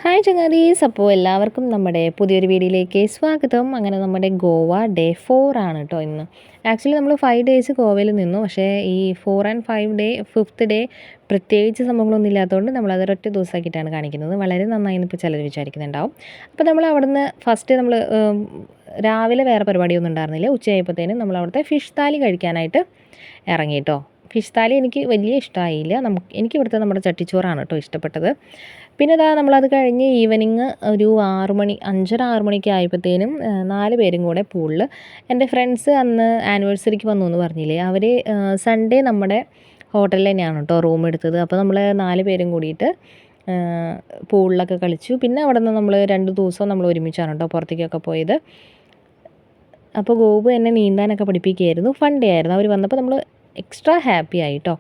Hi ചങ്ങാതീസ്, അപ്പോൾ എല്ലാവർക്കും നമ്മുടെ പുതിയൊരു വീഡിയോയിലേക്ക് സ്വാഗതം. അങ്ങനെ നമ്മുടെ ഗോവ ഡേ 4 ആണ് കേട്ടോ ഇന്ന്. ആക്ച്വലി നമ്മൾ 5 ഡേയ്സ് ഗോവയിൽ നിന്നു. പക്ഷേ ഈ 4 ആൻഡ് 5 ഡേ 5th ഡേ പ്രത്യേകിച്ച് സംഭവങ്ങളൊന്നും ഇല്ലാത്തതുകൊണ്ട് നമ്മളതൊരൊറ്റ ദിവസമാക്കിയിട്ടാണ് കാണിക്കുന്നത്. വളരെ നന്നായി ഇപ്പോൾ ചിലർ വിചാരിക്കുന്നുണ്ടാവും. അപ്പോൾ നമ്മൾ അവിടുന്ന് ഫസ്റ്റ് നമ്മൾ രാവിലെ വേറെ പരിപാടിയൊന്നും ഉണ്ടായിരുന്നില്ല. ഉച്ചയായപ്പോഴത്തേനും നമ്മൾ അവിടുത്തെ ഫിഷ് താലി കഴിക്കാനായിട്ട് ഇറങ്ങി കേട്ടോ. ഫിഷ് താലി എനിക്ക് വലിയ ഇഷ്ടമായില്ല. എനിക്ക് ഇവിടുത്തെ നമ്മുടെ ചട്ടിച്ചോറാണ് കേട്ടോ ഇഷ്ടപ്പെട്ടത്. പിന്നെ നമ്മളത് കഴിഞ്ഞ് ഈവനിങ് ഒരു 6 മണി 5:30 6 മണിയൊക്കെ ആയപ്പോഴത്തേനും 4 പേരും കൂടെ പൂളിൽ, എൻ്റെ ഫ്രണ്ട്സ് അന്ന് ആനിവേഴ്സറിക്ക് വന്നു എന്ന് പറഞ്ഞില്ലേ, അവർ സൺഡേ നമ്മുടെ ഹോട്ടലിൽ തന്നെയാണ് കേട്ടോ റൂം എടുത്തത്. അപ്പോൾ നമ്മൾ 4 പേരും കൂടിയിട്ട് പൂളിലൊക്കെ കളിച്ചു. പിന്നെ അവിടെ നിന്ന് നമ്മൾ 2 ദിവസം നമ്മൾ ഒരുമിച്ചാണ് കേട്ടോ പുറത്തേക്കൊക്കെ പോയത്. അപ്പോൾ ഗോപു എന്നെ നീന്താനൊക്കെ പഠിപ്പിക്കുകയായിരുന്നു. ഫൺ ഡേ ആയിരുന്നു. അവർ വന്നപ്പോൾ നമ്മൾ എക്സ്ട്രാ ഹാപ്പി ആയി കേട്ടോ.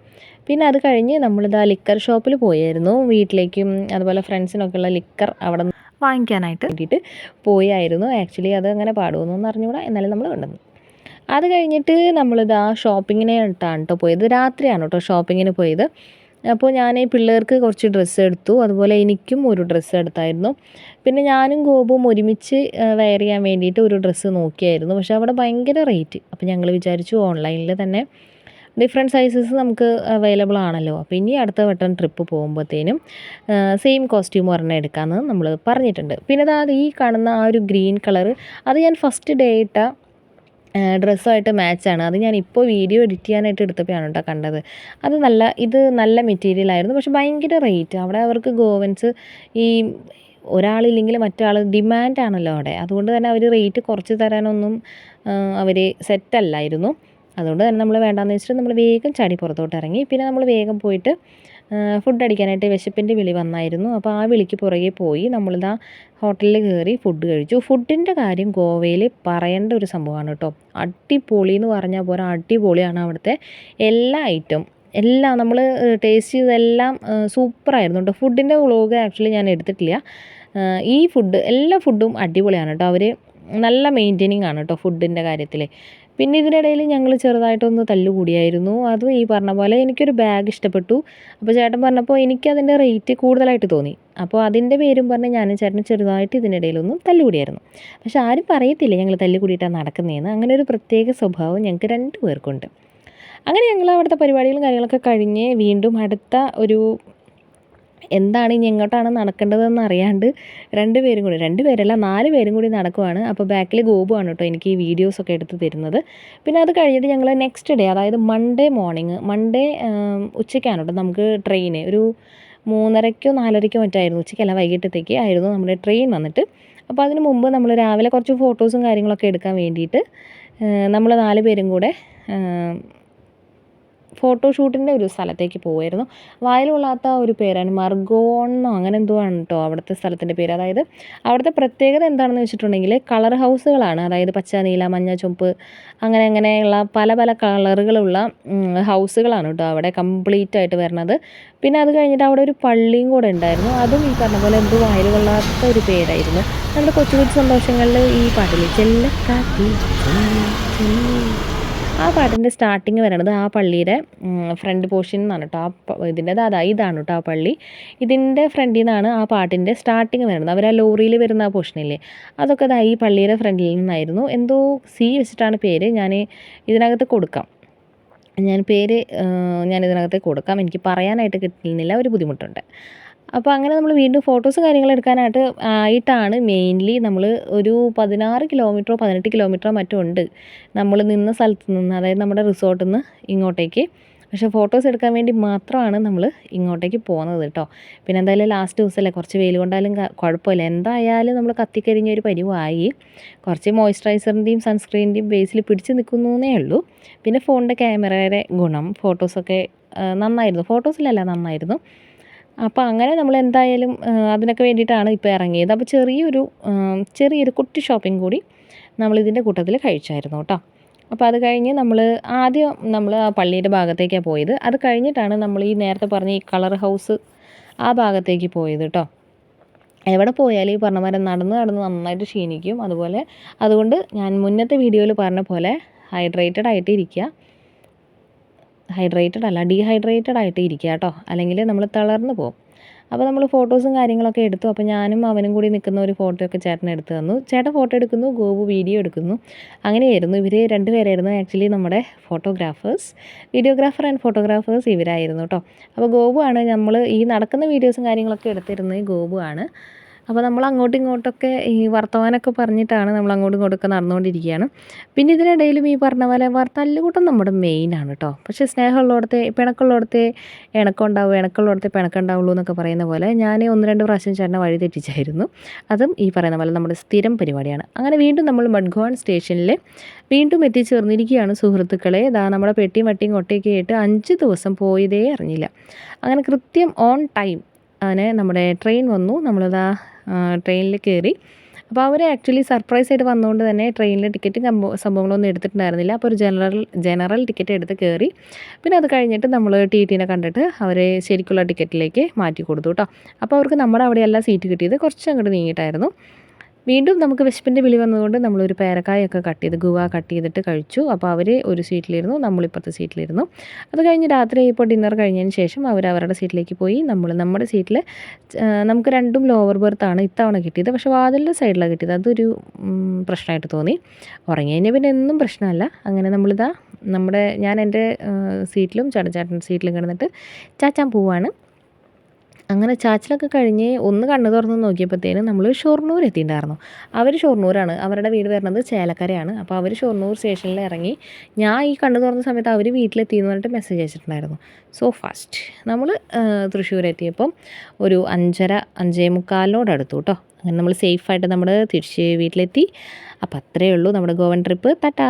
പിന്നെ അത് കഴിഞ്ഞ് നമ്മളിതാ ലിക്കർ ഷോപ്പിൽ പോയായിരുന്നു. വീട്ടിലേക്കും അതുപോലെ ഫ്രണ്ട്സിനൊക്കെയുള്ള ലിക്കർ അവിടെ വാങ്ങിക്കാനായിട്ട് വേണ്ടിയിട്ട് പോയായിരുന്നു. ആക്ച്വലി അത് അങ്ങനെ പാടുമെന്നൊന്നും അറിഞ്ഞുകൂടാ, എന്നാലും നമ്മൾ കണ്ടെന്നു. അത് കഴിഞ്ഞിട്ട് നമ്മളിതാ ഷോപ്പിങ്ങിനെ ഇട്ടാണ് കേട്ടോ പോയത്. രാത്രിയാണ് കേട്ടോ ഷോപ്പിങ്ങിന് പോയത്. അപ്പോൾ ഞാൻ പിള്ളേർക്ക് കുറച്ച് ഡ്രസ്സ് എടുത്തു, അതുപോലെ എനിക്കും ഒരു ഡ്രസ്സ് എടുത്തായിരുന്നു. പിന്നെ ഞാനും ഗോപുവും ഒരുമിച്ച് വെയർ ചെയ്യാൻ വേണ്ടിയിട്ട് ഒരു ഡ്രസ്സ് നോക്കിയായിരുന്നു. പക്ഷേ അവിടെ ഭയങ്കര റേറ്റ്. അപ്പോൾ ഞങ്ങൾ വിചാരിച്ചു ഓൺലൈനിൽ തന്നെ ഡിഫറെൻറ്റ് സൈസസ് നമുക്ക് അവൈലബിൾ ആണല്ലോ. അപ്പോൾ ഇനി അടുത്ത വട്ടം ട്രിപ്പ് പോകുമ്പോഴത്തേനും സെയിം കോസ്റ്റ്യൂം ഒരെണ്ണം എടുക്കാമെന്ന് നമ്മൾ പറഞ്ഞിട്ടുണ്ട്. പിന്നെ അത് ഈ കാണുന്ന ആ ഒരു ഗ്രീൻ കളർ, അത് ഞാൻ ഫസ്റ്റ് ഡേ ഇട്ട ഡ്രസ്സുമായിട്ട് മാച്ചാണ്. അത് ഞാനിപ്പോൾ വീഡിയോ എഡിറ്റ് ചെയ്യാനായിട്ട് എടുത്തപ്പോഴാണ് കേട്ടോ കണ്ടത്. ഇത് നല്ല മെറ്റീരിയലായിരുന്നു. പക്ഷെ ഭയങ്കര റേറ്റ്. അവിടെ അവർക്ക് ഗോവൻസ് ഈ ഒരാളില്ലെങ്കിൽ മറ്റാൾ ഡിമാൻഡാണല്ലോ അവിടെ. അതുകൊണ്ട് തന്നെ അവർ റേറ്റ് കുറച്ച് തരാനൊന്നും അവർ സെറ്റല്ലായിരുന്നു. അതുകൊണ്ട് തന്നെ നമ്മൾ വേണ്ടാന്ന് വെച്ചിട്ട് നമ്മൾ വേഗം ചാടി പുറത്തോട്ട് ഇറങ്ങി. പിന്നെ നമ്മൾ വേഗം പോയിട്ട് ഫുഡ് അടിക്കാനായിട്ട് വിശപ്പിൻ്റെ വിളി വന്നായിരുന്നു. അപ്പോൾ ആ വിളിക്ക് പുറകെ പോയി നമ്മളിതാ ഹോട്ടലിൽ കയറി ഫുഡ് കഴിച്ചു. ഫുഡിൻ്റെ കാര്യം ഗോവയിൽ പറയേണ്ട ഒരു സംഭവമാണ് കേട്ടോ. അടിപൊളി എന്ന് പറഞ്ഞാൽ പോരാ, അടിപൊളിയാണ് അവിടുത്തെ എല്ലാ ഐറ്റം. എല്ലാം നമ്മൾ ടേസ്റ്റ് ചെയ്തതെല്ലാം സൂപ്പറായിരുന്നു കേട്ടോ. ഫുഡിൻ്റെ വ്ളോഗ് ആക്ച്വലി ഞാൻ എടുത്തിട്ടില്ല. എല്ലാ ഫുഡും അടിപൊളിയാണ് കേട്ടോ. അവർ നല്ല മെയിൻറ്റെയിനിങ് ആണ് കേട്ടോ ഫുഡിൻ്റെ കാര്യത്തിൽ. പിന്നെ ഇതിനിടയിൽ ഞങ്ങൾ ചെറുതായിട്ടൊന്ന് തല്ലുകൂടിയായിരുന്നു. അതും ഈ പറഞ്ഞ പോലെ എനിക്കൊരു ബാഗ് ഇഷ്ടപ്പെട്ടു. അപ്പോൾ ചേട്ടൻ പറഞ്ഞപ്പോൾ എനിക്കതിൻ്റെ റേറ്റ് കൂടുതലായിട്ട് തോന്നി. അപ്പോൾ അതിൻ്റെ പേരും പറഞ്ഞ് ഞാനും ചേട്ടനും ചെറുതായിട്ട് ഇതിനിടയിലൊന്നും തല്ലുകൂടിയായിരുന്നു. പക്ഷെ ആരും പറയത്തില്ല ഞങ്ങൾ തല്ലുകൂടിയിട്ടാണ് നടക്കുന്നതെന്ന്. അങ്ങനെ ഒരു പ്രത്യേക സ്വഭാവം ഞങ്ങൾക്ക് 2 പേർക്കുണ്ട്. അങ്ങനെ ഞങ്ങൾ അവിടുത്തെ പരിപാടികളും കാര്യങ്ങളൊക്കെ കഴിഞ്ഞ് വീണ്ടും അടുത്ത ഒരു എന്താണ് ഇനി എങ്ങോട്ടാണ് നടക്കേണ്ടതെന്ന് അറിയാണ്ട് 2 പേരും കൂടി 2 പേരല്ല 4 പേരും കൂടി നടക്കുവാണ്. അപ്പോൾ ബാക്കിൽ ഗോപുവാണ് കേട്ടോ എനിക്ക് ഈ വീഡിയോസൊക്കെ എടുത്ത് തരുന്നത്. പിന്നെ അത് കഴിഞ്ഞിട്ട് ഞങ്ങൾ നെക്സ്റ്റ് ഡേ, അതായത് മൺഡേ ഉച്ചയ്ക്കാണ് കേട്ടോ നമുക്ക് ട്രെയിന് ഒരു 3:30 4:30 മറ്റായിരുന്നു. ഉച്ചയ്ക്കല്ല, വൈകിട്ടത്തേക്ക് ആയിരുന്നു നമ്മുടെ ട്രെയിൻ വന്നിട്ട്. അപ്പോൾ അതിന് മുമ്പ് നമ്മൾ രാവിലെ കുറച്ച് ഫോട്ടോസും കാര്യങ്ങളൊക്കെ എടുക്കാൻ വേണ്ടിയിട്ട് നമ്മൾ 4 പേരും കൂടെ ഫോട്ടോഷൂട്ടിൻ്റെ ഒരു സ്ഥലത്തേക്ക് പോവുമായിരുന്നു. വായിൽ കൊള്ളാത്ത ഒരു പേരാണ്, മർഗോണെന്നോ അങ്ങനെ എന്തോ ആണ് കേട്ടോ അവിടുത്തെ സ്ഥലത്തിൻ്റെ പേര്. അതായത് അവിടുത്തെ പ്രത്യേകത എന്താണെന്ന് വെച്ചിട്ടുണ്ടെങ്കിൽ കളർ ഹൗസുകളാണ്. അതായത് പച്ച, നീല, മഞ്ഞ, ചുവപ്പ് അങ്ങനെയുള്ള പല പല കളറുകളുള്ള ഹൗസുകളാണ് കേട്ടോ അവിടെ കംപ്ലീറ്റ് ആയിട്ട് വരുന്നത്. പിന്നെ അത് കഴിഞ്ഞിട്ട് അവിടെ ഒരു പള്ളിയും കൂടെ ഉണ്ടായിരുന്നു. അതും ഈ പറഞ്ഞ പോലെ എന്തോ വായിൽ കൊള്ളാത്ത ഒരു പേരായിരുന്നു. നമ്മുടെ കൊച്ചു കൊച്ചു സന്തോഷങ്ങളിൽ ഈ പാട്ടിൽ ചെല്ലക്കാത്തി ആ പാട്ടിൻ്റെ സ്റ്റാർട്ടിങ് വരണത് ആ പള്ളിയുടെ ഫ്രണ്ട് പോർഷൻ നിന്നാണ് കേട്ടോ. ഇതാണ് കേട്ടോ ആ പള്ളി. ഇതിൻ്റെ ഫ്രണ്ടിൽ നിന്നാണ് ആ പാട്ടിൻ്റെ സ്റ്റാർട്ടിങ് വരുന്നത്. അവർ ആ ലോറിയിൽ വരുന്ന ആ പോർഷനില്ലേ, അതൊക്കെ ഈ പള്ളിയുടെ ഫ്രണ്ടിൽ നിന്നായിരുന്നു. എന്തോ സി വെച്ചിട്ടാണ് പേര്. ഞാൻ ഇതിനകത്ത് കൊടുക്കാം. ഞാൻ ഇതിനകത്ത് കൊടുക്കാം. എനിക്ക് പറയാനായിട്ട് കിട്ടുന്നില്ല, ഒരു ബുദ്ധിമുട്ടുണ്ട്. അപ്പോൾ അങ്ങനെ നമ്മൾ വീണ്ടും ഫോട്ടോസും കാര്യങ്ങളും എടുക്കാനായിട്ടാണ് മെയിൻലി നമ്മൾ ഒരു 16 കിലോമീറ്ററോ 18 കിലോമീറ്ററോ മറ്റോ ഉണ്ട് നമ്മൾ നിന്ന സ്ഥലത്ത് നിന്ന്, അതായത് നമ്മുടെ റിസോർട്ടിൽ നിന്ന് ഇങ്ങോട്ടേക്ക്. പക്ഷേ ഫോട്ടോസ് എടുക്കാൻ വേണ്ടി മാത്രമാണ് നമ്മൾ ഇങ്ങോട്ടേക്ക് പോകുന്നത് കേട്ടോ. പിന്നെ എന്തായാലും ലാസ്റ്റ് ദിവസമല്ലേ, കുറച്ച് വെയിൽ കൊണ്ടാലും കുഴപ്പമില്ല. എന്തായാലും നമ്മൾ കത്തിക്കരിഞ്ഞൊരു പരിവായി. കുറച്ച് മോയ്സ്ചറൈസറിൻ്റെയും സൺസ്ക്രീനിൻ്റെയും ബേസിൽ പിടിച്ച് നിൽക്കുന്നേ ഉള്ളൂ. പിന്നെ ഫോണിൻ്റെ ക്യാമറയുടെ ഗുണം, ഫോട്ടോസൊക്കെ നന്നായിരുന്നു. അപ്പോൾ അങ്ങനെ നമ്മൾ എന്തായാലും അതിനൊക്കെ വേണ്ടിയിട്ടാണ് ഇപ്പോൾ ഇറങ്ങിയത്. അപ്പോൾ ചെറിയൊരു കുട്ടി ഷോപ്പിംഗ് കൂടി നമ്മളിതിൻ്റെ കൂട്ടത്തിൽ കഴിച്ചായിരുന്നു കേട്ടോ. അപ്പോൾ അത് കഴിഞ്ഞ് ആദ്യം നമ്മൾ ആ പള്ളിയുടെ ഭാഗത്തേക്കാണ് പോയത്. അത് കഴിഞ്ഞിട്ടാണ് നമ്മൾ ഈ നേരത്തെ പറഞ്ഞ ഈ കളർ ഹൗസ് ആ ഭാഗത്തേക്ക് പോയത് കേട്ടോ. എവിടെ പോയാലും ഈ പറഞ്ഞ പോലെ നടന്ന് നന്നായിട്ട് ക്ഷീണിക്കും. അതുകൊണ്ട് ഞാൻ മുന്നത്തെ വീഡിയോയിൽ പറഞ്ഞ പോലെ ഡീഹൈഡ്രേറ്റഡ് ആയിട്ട് ഇരിക്കുക കേട്ടോ, അല്ലെങ്കിൽ നമ്മൾ തളർന്ന് പോകും. അപ്പോൾ നമ്മൾ ഫോട്ടോസും കാര്യങ്ങളൊക്കെ എടുത്തു. അപ്പോൾ ഞാനും അവനും കൂടി നിൽക്കുന്ന ഒരു ഫോട്ടോ ഒക്കെ ചേട്ടൻ എടുത്ത് തന്നു. ചേട്ടൻ ഫോട്ടോ എടുക്കുന്നു, ഗോപു വീഡിയോ എടുക്കുന്നു. അങ്ങനെയായിരുന്നു. ഇവർ രണ്ടുപേരായിരുന്നു ആക്ച്വലി നമ്മുടെ ഫോട്ടോഗ്രാഫേഴ്സ്. വീഡിയോഗ്രാഫർ ആൻഡ് ഫോട്ടോഗ്രാഫേഴ്സ് ഇവരായിരുന്നു കേട്ടോ. അപ്പോൾ ഗോപു ആണ് നമ്മൾ ഈ നടക്കുന്ന വീഡിയോസും കാര്യങ്ങളൊക്കെ എടുത്തിരുന്നത് ഗോപു ആണ്. അപ്പോൾ നമ്മൾ അങ്ങോട്ടും ഇങ്ങോട്ടൊക്കെ ഈ വർത്തമാനമൊക്കെ പറഞ്ഞിട്ടാണ് നമ്മൾ അങ്ങോട്ടും ഇങ്ങോട്ടൊക്കെ നടന്നുകൊണ്ടിരിക്കുകയാണ്. പിന്നെ ഇതിനിടയിലും ഈ പറഞ്ഞ പോലെ തല്ലുകൂട്ടം നമ്മുടെ മെയിനാണ് കേട്ടോ. പക്ഷേ സ്നേഹമുള്ളിടത്തെ പിണക്കമുള്ളിടത്തെ ഇണക്കമുണ്ടാവും, ഇണക്കമുള്ളിടത്തെ പിണക്കമുണ്ടാവുള്ളൂ എന്നൊക്കെ പറയുന്ന പോലെ ഞാൻ 1-2 പ്രാവശ്യം ചേട്ടനെ വഴി തെറ്റിച്ചായിരുന്നു. അതും ഈ പറയുന്ന പോലെ നമ്മുടെ സ്ഥിരം പരിപാടിയാണ്. അങ്ങനെ വീണ്ടും നമ്മൾ മഡ്ഗോൺ സ്റ്റേഷനിൽ വീണ്ടും എത്തിച്ചേർന്നിരിക്കുകയാണ് സുഹൃത്തുക്കളെ. നമ്മുടെ പെട്ടിയും വട്ടിയും കൊട്ടയൊക്കെ ആയിട്ട് 5 ദിവസം പോയതേ അറിഞ്ഞില്ല. അങ്ങനെ കൃത്യം ഓൺ ടൈം അങ്ങനെ നമ്മുടെ ട്രെയിൻ വന്നു. ട്രെയിനിൽ കയറി. അപ്പോൾ അവർ ആക്ച്വലി സർപ്രൈസ് ആയിട്ട് വന്നുകൊണ്ട് തന്നെ ട്രെയിനിൽ ടിക്കറ്റും സംഭവങ്ങളൊന്നും എടുത്തിട്ടുണ്ടായിരുന്നില്ല. അപ്പോൾ ഒരു ജനറൽ ടിക്കറ്റ് എടുത്ത് കയറി. പിന്നെ അത് കഴിഞ്ഞിട്ട് നമ്മൾ TTനെ കണ്ടിട്ട് അവരെ ശരിക്കുള്ള ടിക്കറ്റിലേക്ക് മാറ്റി കൊടുത്തു കേട്ടോ. അപ്പോൾ അവർക്ക് നമ്മുടെ അവിടെയല്ല സീറ്റ് കിട്ടിയത്, കുറച്ച് അങ്ങോട്ട് നീങ്ങിയിട്ടായിരുന്നു. വീണ്ടും നമുക്ക് വിശപ്പിൻ്റെ വിളി വന്നതുകൊണ്ട് നമ്മളൊരു പേരക്കായൊക്കെ ഗുവ കട്ട് ചെയ്തിട്ട് കഴിച്ചു. അപ്പോൾ അവർ ഒരു സീറ്റിലിരുന്നു, നമ്മളിപ്പുറത്തെ സീറ്റിലിരുന്നു. അത് കഴിഞ്ഞ് രാത്രി ഇപ്പോൾ ഡിന്നർ കഴിഞ്ഞതിന് ശേഷം അവർ അവരുടെ സീറ്റിലേക്ക് പോയി. നമ്മുടെ സീറ്റിൽ നമുക്ക് രണ്ടും ലോവർ ബെർത്താണ് ഇത്തവണ കിട്ടിയത്. പക്ഷേ വാതിലിൻ്റെ സൈഡിലാണ് കിട്ടിയത്. അതൊരു പ്രശ്നമായിട്ട് തോന്നി. ഉറങ്ങി കഴിഞ്ഞാൽ പിന്നെ എന്നും പ്രശ്നമല്ല. അങ്ങനെ ഞാൻ എൻ്റെ സീറ്റിലും ചേട്ടൻ്റെ സീറ്റിലും കിടന്നിട്ട് ചാച്ചാൻ പോവാണ്. അങ്ങനെ ചാച്ചിലൊക്കെ കഴിഞ്ഞ് ഒന്ന് കണ്ണ് തുറന്ന് നോക്കിയപ്പോഴത്തേനും നമ്മൾ ഷൊർണൂർ എത്തിയിട്ടുണ്ടായിരുന്നു. അവർ ഷൊർണൂരാണ്, അവരുടെ വീട് വരുന്നത് ചേലക്കരയാണ്. അപ്പോൾ അവർ ഷൊർണൂർ സ്റ്റേഷനിൽ ഇറങ്ങി. ഞാൻ ഈ കണ്ണ് തുറന്ന സമയത്ത് അവർ വീട്ടിലെത്തിയെന്ന് പറഞ്ഞിട്ട് മെസ്സേജ് അയച്ചിട്ടുണ്ടായിരുന്നു. സോ ഫാസ്റ്റ് നമ്മൾ തൃശ്ശൂർ എത്തിയപ്പം ഒരു 5:30-5:45 അടുത്തു കേട്ടോ. അങ്ങനെ നമ്മൾ സേഫായിട്ട് തിരിച്ച് വീട്ടിലെത്തി. അപ്പോൾ അത്രയേ ഉള്ളൂ നമ്മുടെ ഗോവൻ ട്രിപ്പ്. ടാറ്റാ.